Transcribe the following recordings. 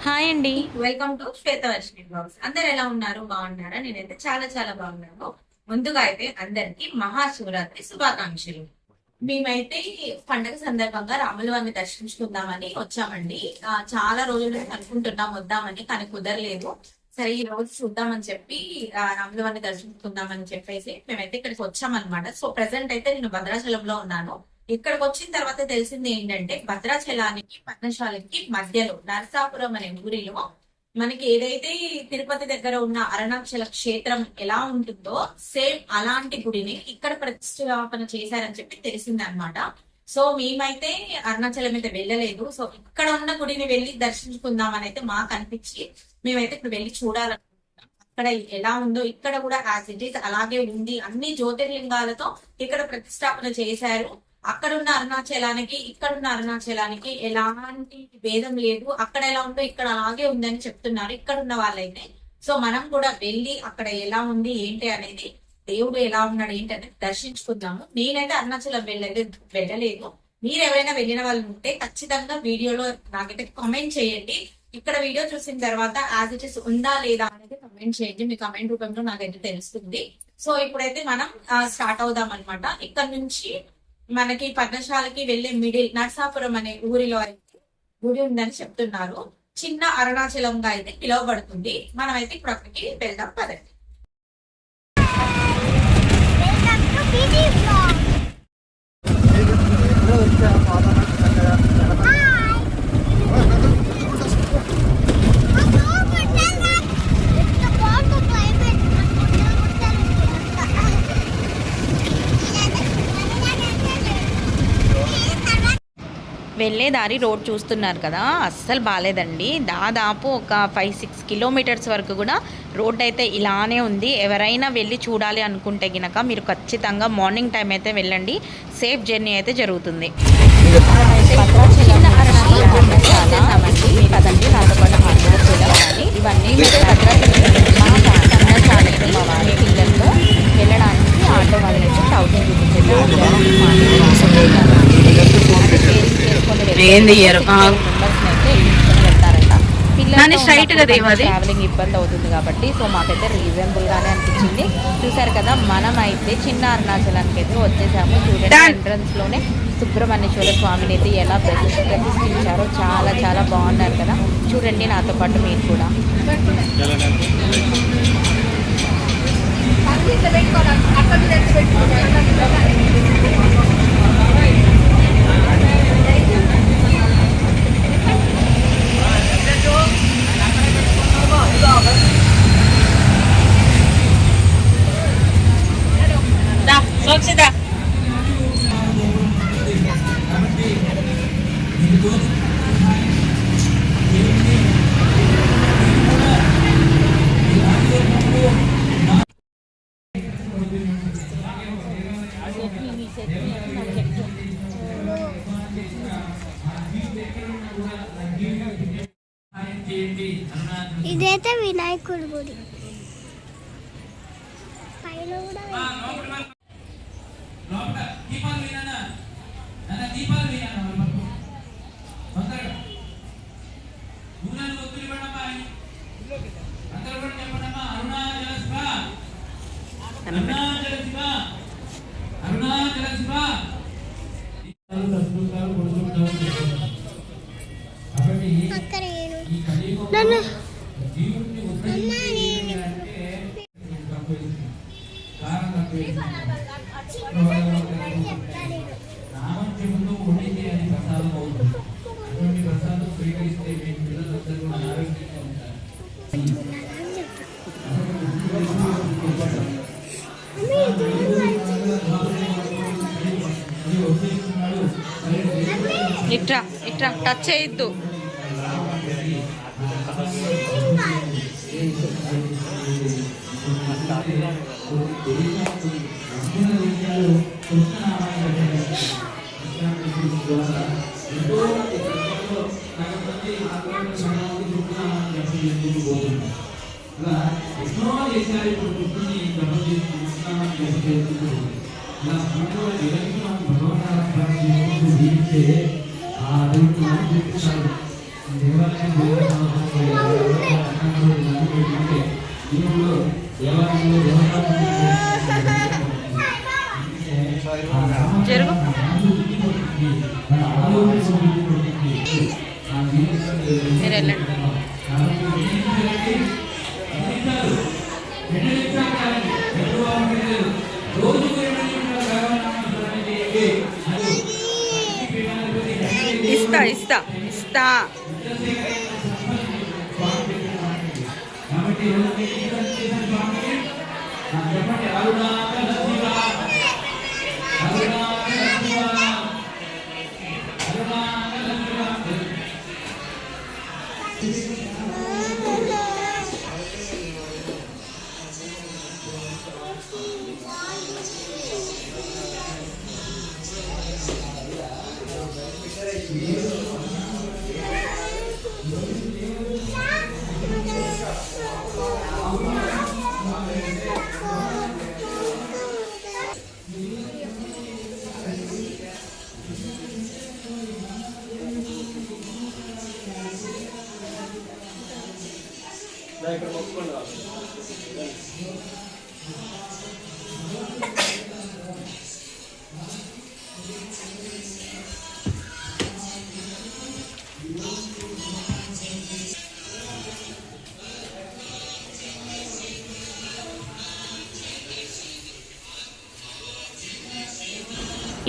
Hi అండి. Welcome to Shwetavarshini blogs. అందరు ఎలా ఉన్నారు? బాగున్నారా? నేనైతే చాలా చాలా బాగున్నాను. ముందుగా అయితే అందరికి మహాశివరాత్రి శుభాకాంక్షలు. మేమైతే పండగ సందర్భంగా రాముల వారిని దర్శించుకుందామని వచ్చామండి. చాలా రోజులు అనుకుంటున్నాం వద్దామని, కానీ కుదరలేదు. సరే ఈ రోజు చూద్దామని చెప్పి రాముల వారిని దర్శించుకుందామని చెప్పేసి మేమైతే ఇక్కడికి వచ్చామన్నమాట. సో ప్రెసెంట్ అయితే నేను భద్రాచలంలో ఉన్నాను. ఇక్కడికి వచ్చిన తర్వాత తెలిసింది ఏంటంటే భద్రాచలానికి పద్మశాలకి మధ్యలో నరసాపురం అనే ఊరిలో మనకి ఏదైతే తిరుపతి దగ్గర ఉన్న అరుణాచల క్షేత్రం ఎలా ఉంటుందో సేమ్ అలాంటి గుడిని ఇక్కడ ప్రతిష్టాపన చేశారని చెప్పి తెలిసింది అనమాట. సో మేమైతే అరుణాచలం అయితే వెళ్ళలేదు. సో ఇక్కడ ఉన్న గుడిని వెళ్ళి దర్శించుకుందామని అయితే మాకు అనిపించి మేమైతే ఇప్పుడు వెళ్ళి చూడాలనుకుంటున్నాం. అక్కడ ఎలా ఉందో ఇక్కడ కూడా యాజ్ ఇట్ ఈస్ అలాగే ఉంది. అన్ని జ్యోతిర్లింగాలతో ఇక్కడ ప్రతిష్టాపన చేశారు. అక్కడున్న అరుణాచలానికి ఇక్కడున్న అరుణాచలానికి ఎలాంటి భేదం లేదు. అక్కడ ఎలా ఉందో ఇక్కడ అలాగే ఉందని చెప్తున్నారు ఇక్కడున్న వాళ్ళైతే. సో మనం కూడా వెళ్ళి అక్కడ ఎలా ఉంది ఏంటి అనేది, దేవుడు ఎలా ఉన్నాడు ఏంటి అనేది దర్శించుకుందాము. నేనైతే అరుణాచలం వెళ్ళలేదు. మీరు ఎవరైనా వెళ్ళిన వాళ్ళు ఉంటే ఖచ్చితంగా వీడియోలో నాకైతే కామెంట్ చేయండి. ఇక్కడ వీడియో చూసిన తర్వాత యాజ్ ఇట్ ఇస్ ఉందా లేదా అనేది కామెంట్ చేయండి. మీ కామెంట్ రూపంలో నాకైతే తెలుస్తుంది. సో ఇప్పుడైతే మనం స్టార్ట్ అవుదాం అనమాట. ఇక్కడ నుంచి మనకి పర్ణశాలకి వెళ్లే మిడిల్ నర్సాపురం అనే ఊరిలో అయితే గుడి ఉందని చెప్తున్నారు. చిన్న అరుణాచలంగా అయితే పిలువబడుతుంది. మనమైతే ఇప్పుడు అక్కడికి వెళ్దాం పదండి. వెళ్ళే దారి రోడ్ చూస్తున్నారు కదా, అస్సలు బాగాలేదండి. దాదాపు ఒక 5-6 కిలోమీటర్స్ వరకు కూడా రోడ్ అయితే ఇలానే ఉంది. ఎవరైనా వెళ్ళి చూడాలి అనుకుంటే గినక మీరు ఖచ్చితంగా మార్నింగ్ టైం అయితే వెళ్ళండి. సేఫ్ జర్నీ అయితే జరుగుతుంది. ఇవన్నీ పిల్లలతో వెళ్ళడానికి ఆటో వాళ్ళైతే టౌన్ ట్రావెలింగ్ ఇబ్బంది అవుతుంది కాబట్టి సో మాకైతే రీజనబుల్ గానే అనిపించింది. చూసారు కదా, మనం అయితే చిన్న అరుణాచలానికి అయితే వచ్చేసాము. చూడండి, ఎంట్రన్స్ లోనే సుబ్రహ్మణ్యేశ్వర స్వామిని అయితే ఎలా ప్రతిష్ఠించారో చాలా చాలా బాగున్నారు కదా. చూడండి నాతో పాటు మీరు కూడా. ఇదైతే వినాయకుడి గుడి. పైన కూడా అక్కడ నన్ను ఇట్రా ఇట్రా టచ్ చేయొద్దు. భగవాన్ మీరు వెళ్ళండి. ఇస్తా ఇస్తా ఇస్తా.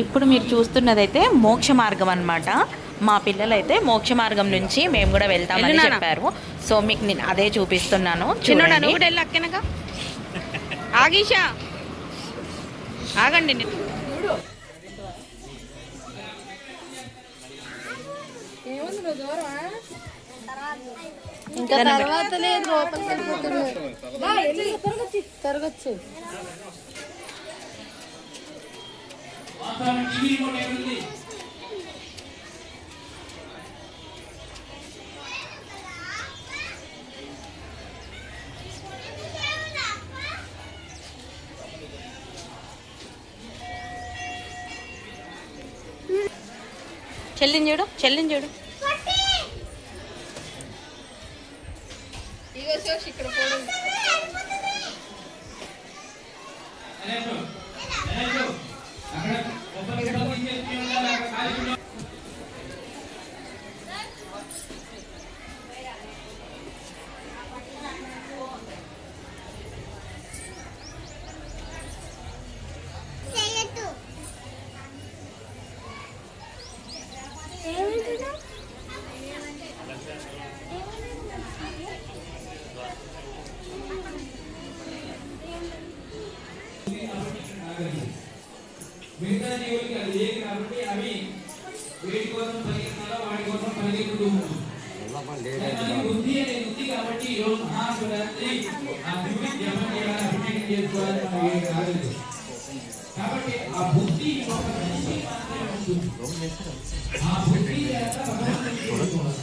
ఇప్పుడు మీరు చూస్తున్నదైతే మోక్ష మార్గం అన్నమాట. మా పిల్లలైతే మోక్ష మార్గం నుంచి మేము కూడా వెళ్తామని చెప్పారు. సో మీకు నేను అదే చూపిస్తున్నాను. చూడండి. ఆగీషా ఆగండి. ఇంకా తర్వాత లేదు, లోపలికి వెళ్ళిపోతున్నాడు. తిరగచ్చు. చెల్లిని చూడు, చెల్లిని చూడు. ఇక్కడ పోవడం మిగతా జీవులకి అది ఏది కాబట్టి అవి వేటి కోసం పరిగెత్తాలో వాటి కోసం పరిగెత్తుతూ ఉంటుంది. బుద్ధి అనే బుద్ధి కాబట్టి ఈరోజు మహాశివరాత్రి ఆ శివుడి జపం చేయాలి, అభిషేకం చేసుకోవాలని మనం ఏం కాదు. కాబట్టి ఆ బుద్ధి ఒక మనిషి మాత్రమే ఉంటుంది. ఆ బుద్ధి చేత భగవంతుడిని చేసుకోవాలి.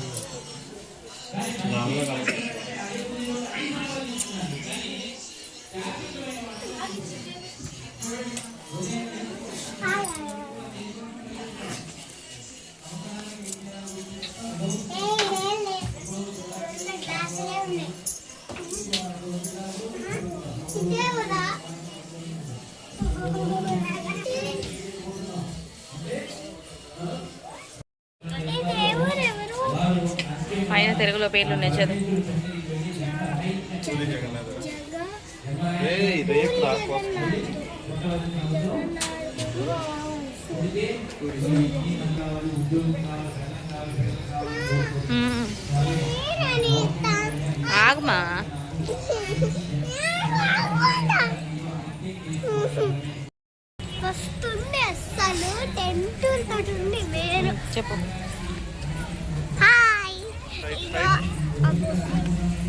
పైన తెలుగులో పేర్లు ఉన్నాయి, చదువు. ఆగమా. వస్తుంది అస్సలు టెంట్ ఉంటుంది వేరు. చెప్పు. హాయ్ ఇగో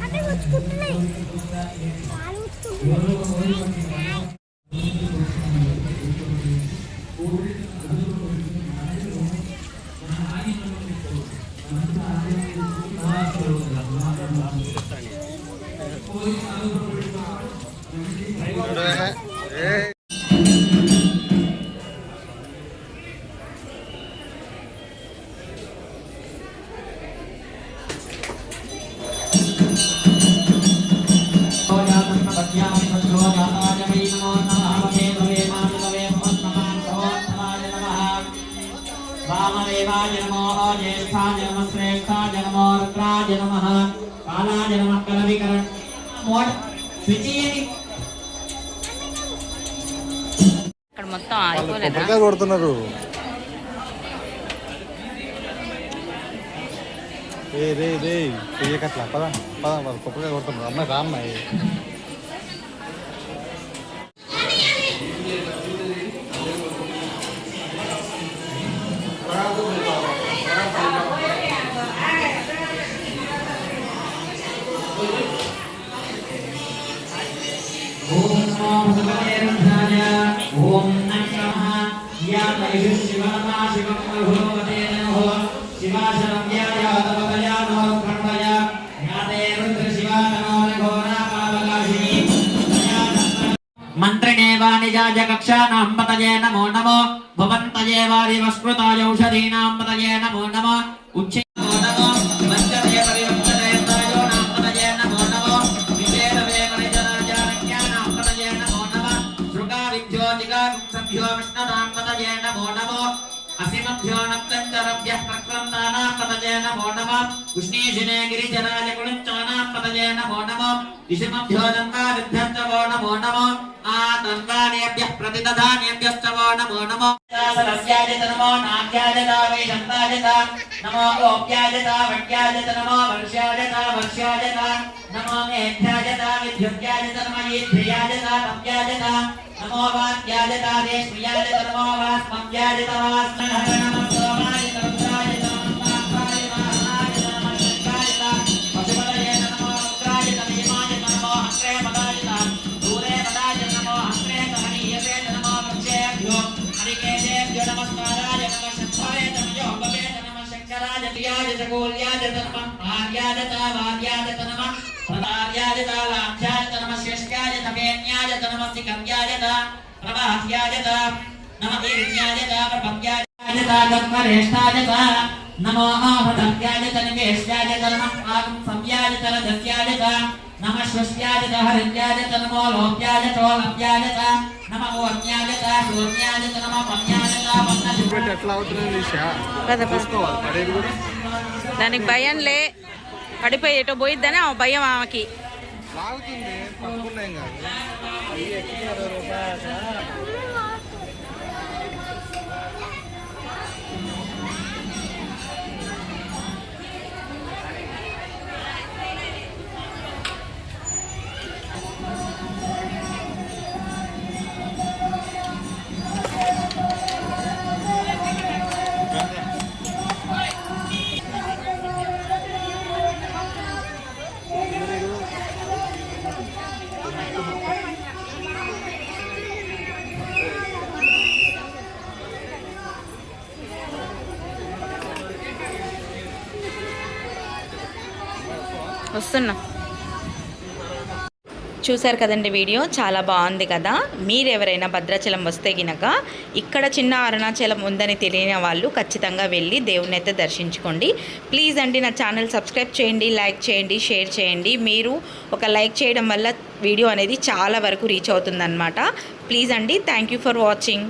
అదే వచ్చుకుంటున్నాయి, పాలు వచ్చుకుంటున్నాయి. వామనే దేవాయ నమో జ్యేష్ఠాయ నమః శ్రేష్ఠాయ నమో రుద్రాయ నమః కాలాయ నమః కలవికరణ్ మోడ్ స్విచ్ ఇక్కడ మొత్తం ఆగిపోలేదా కొబ్బరికాయ కొడుతున్నారు. రే చెయ్యకట్లా పద పద వాళ్ళు కొబ్బరికాయ కొడుతున్నారు. అమ్మాయి రా అమ్మాయి. ఓం నమో భగవతే రుద్రాయ ఓం నమః యా తైః శివమా శివం భగవతే నమః శివాశరం వ్యాయాతవదయానో ప్రణవయ యాతే రుద్ర శివానో ఘోరా పావకాశిని మంత్రిణే వానిజాయ కక్షానాం పతయే నమో నమో భవంతయే వారి వస్కృతాయ ఔషధీనాం పతయే నమో నమో ఉచ్చే నమో నమో వంచతే పరివంచతే తాయో నాం పతయే నమో నమో విశేషవే పరిజనాజానజ్ఞానాం పతయే నమో నమో శృగా విద్యోతికా సభ్యో విష్ణునాం పతయే నమో నమో అసిమభ్యో నక్తంచరభ్యః ప్రక్రందానాం పతయే నమో నమో ఉష్ణీషినే గిరిజరాజ కులంచానాం పతయే నమో నమో ఇషిమభ్యో దంతావిభ్యశ్చవో నమో నమో ఆనందానేభ్యః ప్రతిదధానేభ్యశ్చవో నమో నమో సరస్యాజత నమో నాగ్యాజత వైశంతాజత నమో గోప్యాజత వడ్యాజత నమో వర్ష్యాజత వర్ష్యాజత నమో మేధ్యాజత విద్యుత్యాజత నమో ఈధ్యాజత తప్యాజత నమో వాక్యాజత దేశ్యాజత నమో వాస్మవ్యాజత వాస్మహర నమో సోమాయ రుద్రాయ నమో మాత్రాయ మహానాయ నమో శంకాయత పశుపతయే నమో రుద్రాయ నమయమాయ నమో హంత్రే పదాయత దూరే పదాయ నమో హంత్రే హనీయతే నమో వృక్షేభ్యో హరికేశేభ్యో నమస్కారాయ నమః శంభవే నమో భవే నమః శంకరాయ ప్రియాయ జగోల్యాయ నమః భార్యాజత వార్యాజత నమః ప్రదార్యాజత లాభ్యాజత నమః శ్రేష్ఠ్యాయ తమేన్యాజత నమః సికంధ్యాజత ప్రవాహ్యాజత నమః ఈర్ష్యాజత ప్రపంచాజత గర్భరేష్ఠాజత నమో ఆహృతవ్యాజత నివేశ్యాజత నమః ఆగం సంవ్యాజత రజస్యాజత నమః స్వస్యాజత హరిత్యాజత నమో లోప్యాజతోలప్యాజత నమో ఓన్యాజత శూన్యాజత నమః పన్యాజత పన్నజ ఎట్లా అవుతుంది నిషా పద పద. చూసుకోవాలి పడేది కూడా దానికి భయంలే పడిపోయి ఎటో పోయిద్దని ఆ భయం ఆమెకి. లాగుతుంది పట్టుకున్నాం కాదు అవి ఎక్కువ వస్తున్నా. చూశారు కదండి వీడియో, చాలా బాగుంది కదా. మీరు ఎవరైనా భద్రాచలం వస్తే గినక ఇక్కడ చిన్న అరుణాచలం ఉందని తెలియని వాళ్ళు ఖచ్చితంగా వెళ్ళి దేవుని అయితే దర్శించుకోండి. ప్లీజ్ అండి నా ఛానల్ సబ్స్క్రైబ్ చేయండి, లైక్ చేయండి, షేర్ చేయండి. మీరు ఒక లైక్ చేయడం వల్ల వీడియో అనేది చాలా వరకు రీచ్ అవుతుందన్నమాట. ప్లీజ్ అండి. Thank you for watching.